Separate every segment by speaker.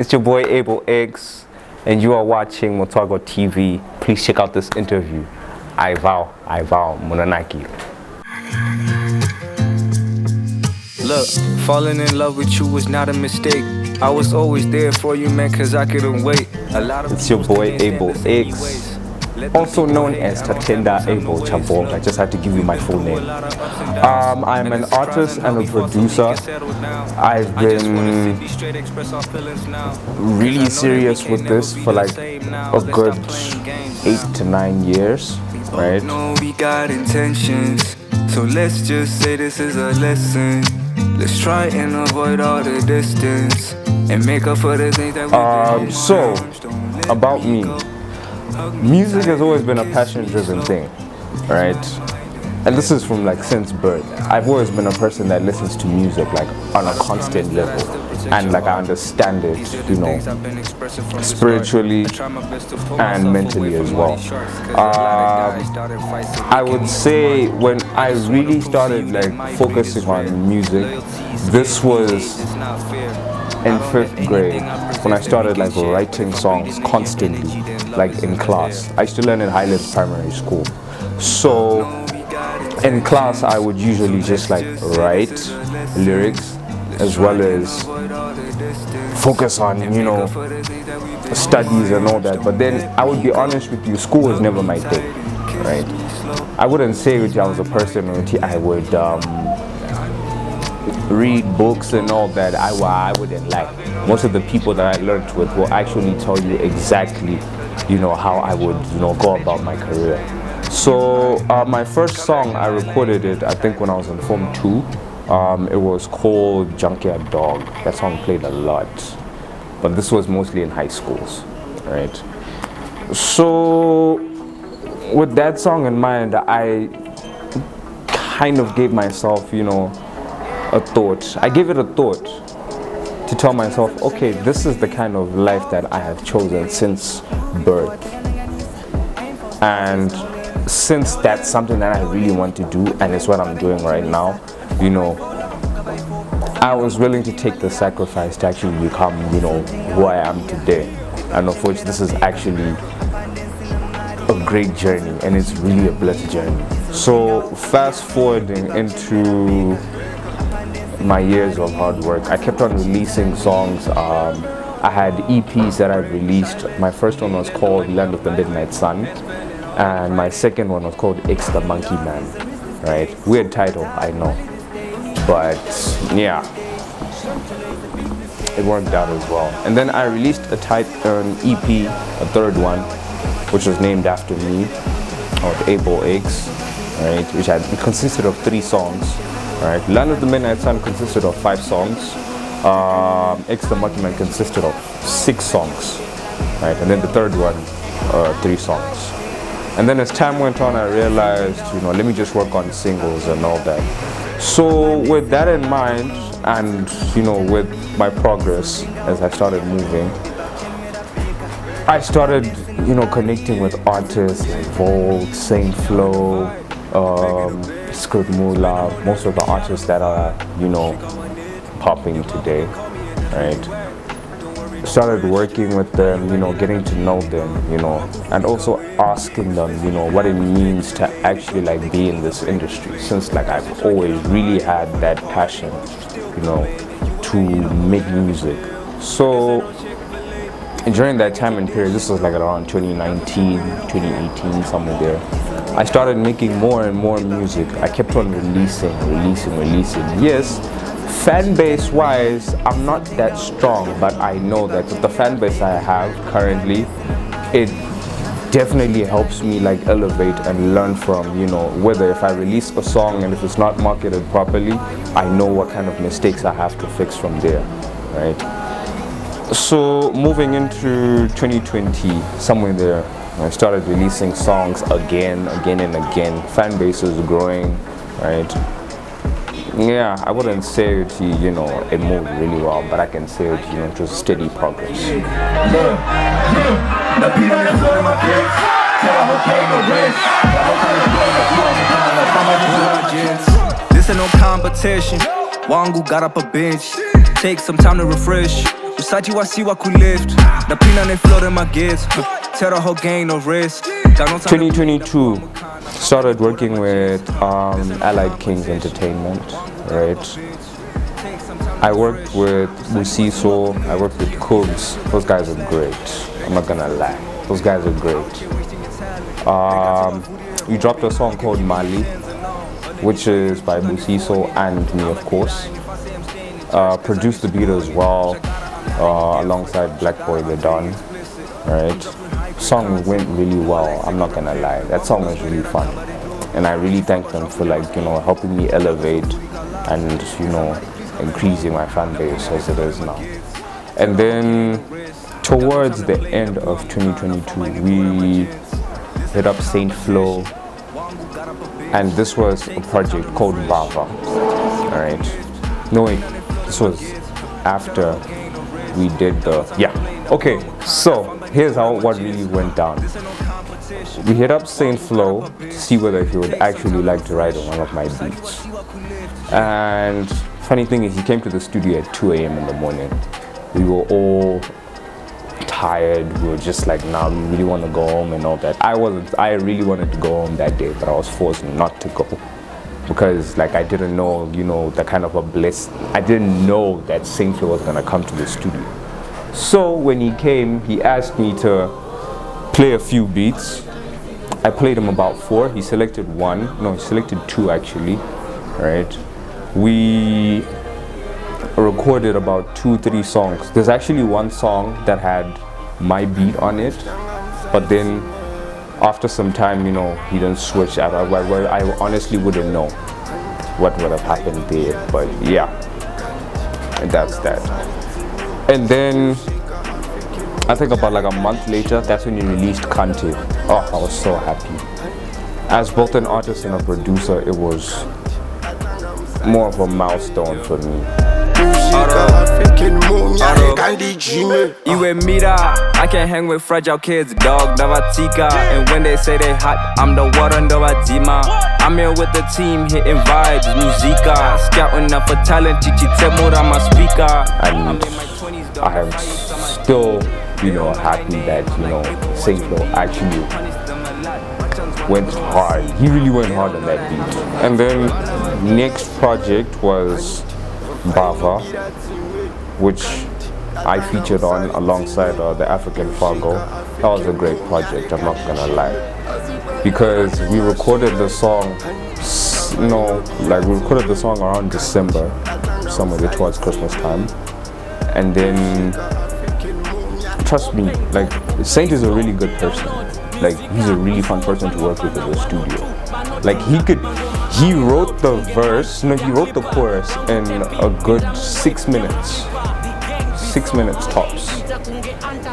Speaker 1: It's your boy Abel X, and you are watching Motago TV. Please check out this interview. I vow, Monanaki.
Speaker 2: Look, falling in love with you was not a mistake. I was always there for you, man, cause I couldn't wait.
Speaker 1: It's your boy Abel X, also known as Tatenda Abel Chabong. I just had to give you my full name. I'm an artist and a producer. I've been really serious with this for like a good 8 to 9 years, right?
Speaker 2: We got intentions, so let's just say this is a lesson. Let's try and avoid all the distance and make up for the things that we did.
Speaker 1: So, about me. Music has always been a passion-driven thing, right? And this is from like since birth. I've always been a person that listens to music like on a constant level, and like I understand it, you know, spiritually and mentally as well. I would say when I really started like focusing on music, this was in 5th grade when I started like writing songs constantly, like in class. I used to learn in Highlands Primary School. So in class I would usually just like write lyrics as well as focus on, you know, studies and all that. But then I would be honest with you, school was never my thing, right? I wouldn't say that I was a person who I would read books and all that. I wouldn't like. Most of the people that I learned with will actually tell you exactly, you know, how I would, you know, go about my career. So my first song, I recorded it, I think when I was in Form 2. It was called Junkyard Dog. That song played a lot, but this was mostly in high schools, right? So with that song in mind, I kind of gave myself, you know, a thought. I gave it a thought to tell myself, okay, this is the kind of life that I have chosen since birth. And since that's something that I really want to do, and it's what I'm doing right now, you know, I was willing to take the sacrifice to actually become, you know, who I am today. And of which this is actually a great journey, and it's really a blessed journey. So fast forwarding into my years of hard work, I kept on releasing songs. I had EPs that I released. My first one was called Land of the Midnight Sun, and my second one was called X the Monkey Man, right? Weird title, I know, but yeah, it worked out as well. And then I released an EP, a third one, which was named after me, called Abel X, right? It consisted of 3 songs. Right. Land of the Midnight Sun consisted of 5 songs. X the Monkey Man consisted of 6 songs. Right. And then the third one, 3 songs. And then as time went on, I realized, you know, let me just work on singles and all that. So with that in mind, and you know, with my progress as I started moving, I started, you know, connecting with artists like Volt, Saintfloew, Mula, most of the artists that are, you know, popping today, right? Started working with them, you know, getting to know them, you know, and also asking them, you know, what it means to actually like be in this industry, since like I've always really had that passion, you know, to make music. So during that time and period, this was like around 2019, 2018, somewhere there, I started making more and more music. I kept on releasing. Yes, fan base wise, I'm not that strong, but I know that with the fan base I have currently, it definitely helps me like elevate and learn from, you know, whether if I release a song and if it's not marketed properly, I know what kind of mistakes I have to fix from there, right? So moving into 2020, somewhere there, I started releasing songs again and again. Fan base is growing, right? Yeah, I wouldn't say it, you know, it moved really well, but I can say it, you know, it was steady progress.
Speaker 2: This ain't no competition. Wangu got up a bench. Take some time to refresh. Usaji wasiwa kulift. The pina ne float in my gears. Tell the whole gang no risk.
Speaker 1: 2022, started working with Allied Kings Entertainment, right? I worked with Musiso, I worked with Cubs. Those guys are great. I'm not gonna lie. Those guys are great. We dropped a song called Mali, which is by Musiso and me, of course. Produced the beat as well, alongside Black Boy the Don, right? Song went really well, I'm not gonna lie. That song was really fun. And I really thank them for, like, you know, helping me elevate and, you know, increasing my fan base as it is now. And then towards the end of 2022, we hit up Saintfloew, and this was a project called Bava. Alright. No wait, this was after we did the okay, so here's what really went down. We hit up Saintfloew to see whether he would actually like to write on one of my beats. And funny thing is, he came to the studio at 2 a.m. in the morning. We were all tired. We were just like, nah, we really want to go home and all that. I really wanted to go home that day, but I was forced not to go because, like, I didn't know, you know, the kind of a bliss. I didn't know that Saintfloew was gonna come to the studio. So when he came, he asked me to play a few beats. I played him about 4. He selected 2 actually, right? We recorded about 2-3 songs. There's actually one song that had my beat on it, but then after some time, you know, he didn't switch out. I honestly wouldn't know what would have happened there, but yeah, and that's that. And then I think about like a month later, that's when he released Kante. Oh, I was so happy. As both an artist and a producer, it was more of a milestone for me.
Speaker 2: You and me, I can't hang with fragile kids, dog, Navatika. And when they say they hot, I'm the water, Navadima. I'm here with the team, hitting vibes, musica. Scouting up for talent, Chichi Temura, my speaker.
Speaker 1: And I am still, you know, happy that, you know, Saintfloew actually went hard. He really went hard on that beat. And then next project was Bava, which I featured on alongside the African Fargo. That was a great project, I'm not gonna lie, because we recorded the song, we recorded the song around December, somewhere towards Christmas time. And then, trust me, like, Saint is a really good person. Like, he's a really fun person to work with in the studio. Like, he wrote the chorus in a good 6 minutes. 6 minutes tops.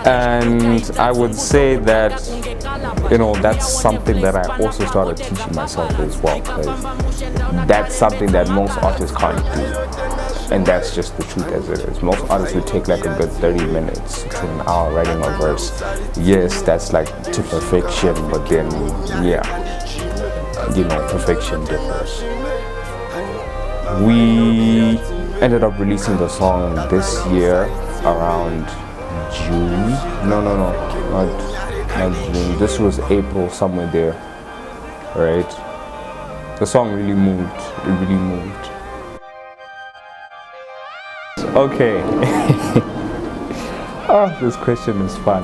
Speaker 1: And I would say that, you know, that's something that I also started teaching myself as well, because that's something that most artists can't do. And that's just the truth as it is. Most artists would take like a good 30 minutes to an hour writing a verse. Yes, that's like to perfection, but then, yeah, you know, perfection differs. We ended up releasing the song this year around June. No, not June. This was April, somewhere there, right? The song really moved. It really moved. Okay. Oh, this question is fun.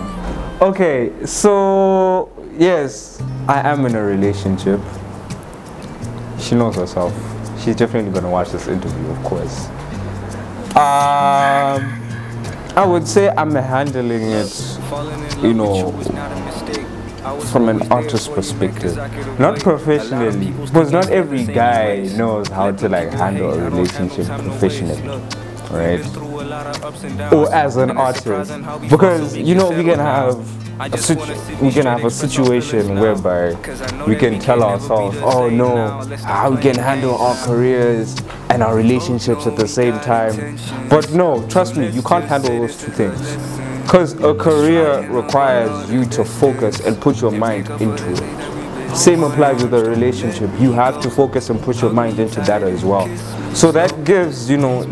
Speaker 1: Okay, so yes, I am in a relationship. She knows herself. She's definitely gonna watch this interview, of course. I would say I'm handling it, you know, from an artist perspective, not professionally, because not every guy knows how to like handle a relationship professionally, right? Or as an artist, because, you know, we can have a situation whereby we can tell ourselves, oh no, how we can handle our careers and our relationships at the same time. But no, trust me, you can't handle those two things, because a career requires you to focus and put your mind into it. Same applies with a relationship. You have to focus and put your mind into that as well. So that gives, you know,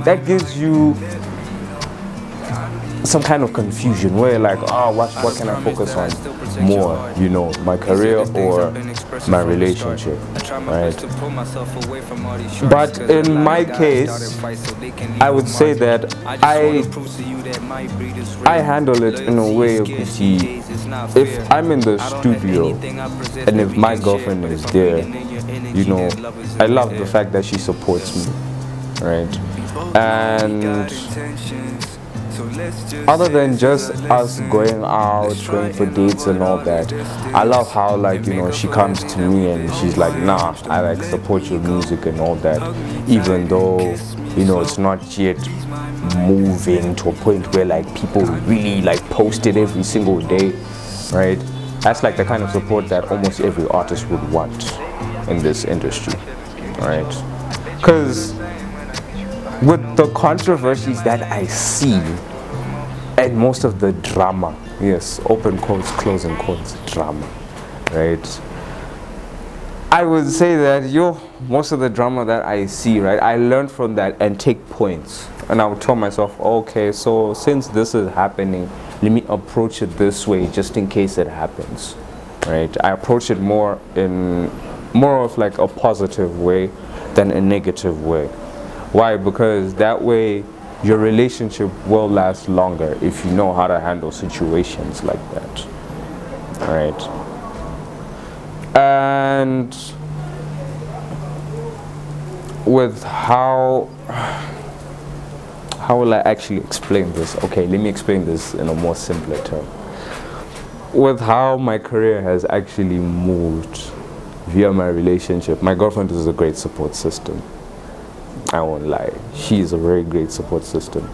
Speaker 1: some kind of confusion where like, oh, what can I focus on more, you know, my career or my relationship, right? But in my case, I would say that I handle it in a way, if I'm in the studio and if my girlfriend is there, you know, I love the fact that she supports me, right? And other than just us going out, going for dates and all that, I love how, like, you know, she comes to me and she's like, nah, I like support your music and all that, even though, you know, it's not yet moving to a point where like people really like post it every single day, right? That's like the kind of support that almost every artist would want in this industry, right? Because with the controversies that I see and most of the drama, yes, open quotes, closing quotes, drama, right? I would say that most of the drama that I see, right, I learn from that and take points. And I would tell myself, okay, so since this is happening, let me approach it this way just in case it happens, right? I approach it more of like a positive way than a negative way. Why? Because that way your relationship will last longer if you know how to handle situations like that, right? And with how will I actually explain this? Okay, let me explain this in a more simpler term. With how my career has actually moved via my relationship, my girlfriend is a great support system. I won't lie, she is a very great support system.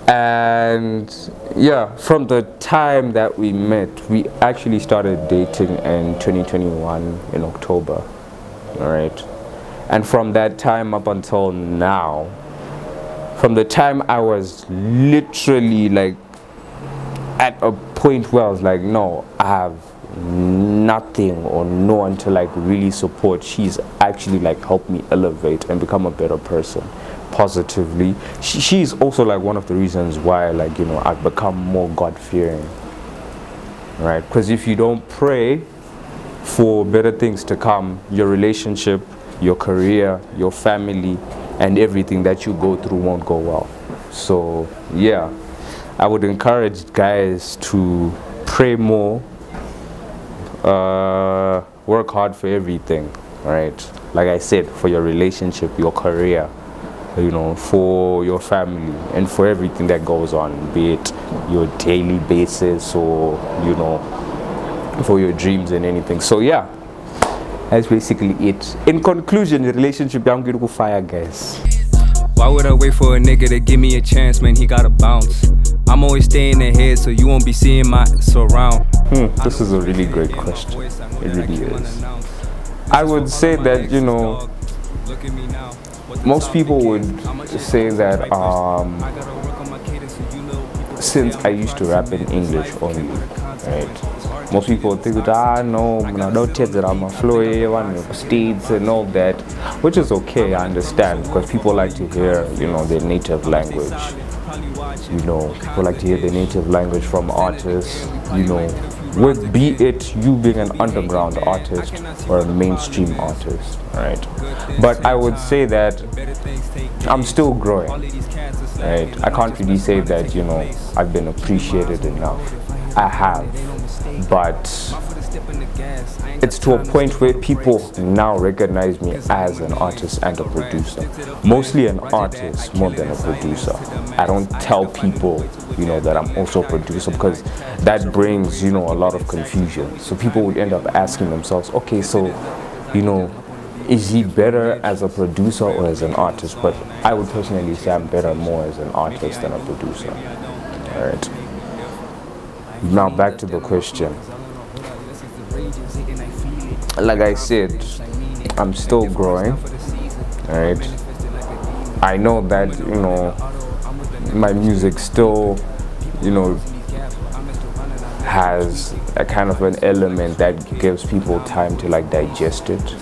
Speaker 1: And yeah, from the time that we met, we actually started dating in 2021 in October, all right? And from that time up until now, from the time I was literally like at a point where I was like, no, I have nothing or no one to like really support, she's actually like helped me elevate and become a better person positively. She's also like one of the reasons why, like, you know, I've become more God-fearing, right? Because if you don't pray for better things to come, your relationship, your career, your family, and everything that you go through won't go well. So yeah, I would encourage guys to pray more, work hard for everything, right? Like I said, for your relationship, your career, you know, for your family, and for everything that goes on, be it your daily basis or, you know, for your dreams and anything. So yeah, that's basically it. In conclusion, the relationship, I'm going to fire, guys.
Speaker 2: Why would I wait for a nigga to give me a chance, man? He gotta bounce. I'm always staying ahead, so you won't be seeing my surround.
Speaker 1: This is a really great question. It really is. I would say that, you know, most people would say that since I used to rap in English only, right? Most people think that, no, don't take that I'm a Saintfloew, states and all that, which is okay, I understand, because people like to hear, you know, their native language. You know, people like to hear their native language from artists, you know, be it you being an underground artist or a mainstream artist, right? But I would say that I'm still growing, right? I can't really say that, you know, I've been appreciated enough. I have, but it's to a point where people now recognize me as an artist and a producer. Mostly an artist more than a producer. I don't tell people, you know, that I'm also a producer, because that brings, you know, a lot of confusion. So people would end up asking themselves, okay, so, you know, is he better as a producer or as an artist? But I would personally say I'm better more as an artist than a producer. All right. Now back to the question. Like I said, I'm still growing, right? I know that, you know, my music still, you know, has a kind of an element that gives people time to like digest it,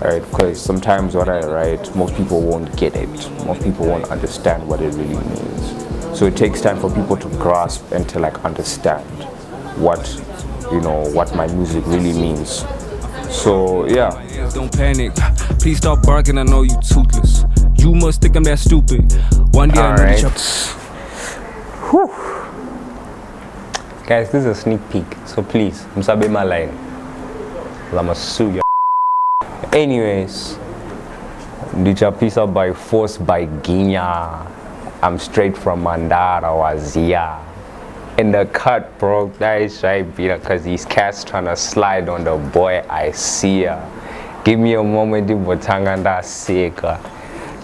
Speaker 1: right? Because sometimes what I write, most people won't get it. Most people won't understand what it really means. So it takes time for people to grasp and to like understand what, you know, what my music really means. So yeah.
Speaker 2: Don't panic, please stop barking, I know you toothless. You must think I'm that stupid. One day I know that
Speaker 3: Whew. Guys, this is a sneak peek, so please, msabe my line. I'ma sue you. Anyways, Ndichapisa by force by Ginya. I'm straight from Mandara Wazia. In the cut, bro, that is right, beat cause these cats tryna slide on the boy I see ya. Give me a moment, Botanganda Seka.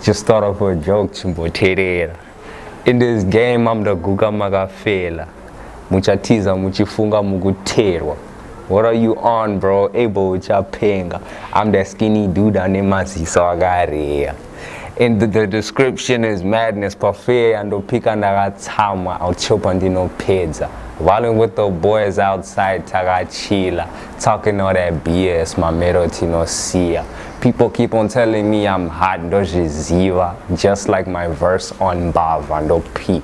Speaker 3: Just thought of a joke, Chimboterera. In this game, I'm the Guga Magafela. Muchatiza, Muchifunga Muguterwa. What are you on, bro? Abel Chapenga. I'm that skinny dude on Nemasi Sagaria. In the description is madness, parfait, and pika nagatama, I'll chop on no pizza. While with the boys outside, Tagachila, talking all that BS, my merotino sia. People keep on telling me I'm hot, dojiziva, just like my verse on Bavando Peak.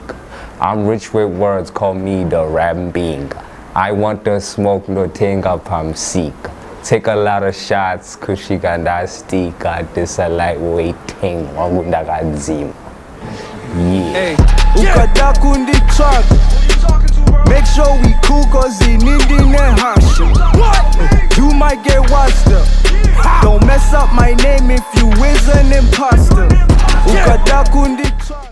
Speaker 3: I'm rich with words, call me the Rambing. I want to smoke Lotenga Pamsika. Take a lot of shots, kushiganda stika, this a lightweight thing, wagundagadzim. Yeah.
Speaker 2: Hey, ukadakundi truck. Make sure we cool cause he needing a hash. You might get washed up. Don't mess up my name if you is an imposter. Ukadakundi truck.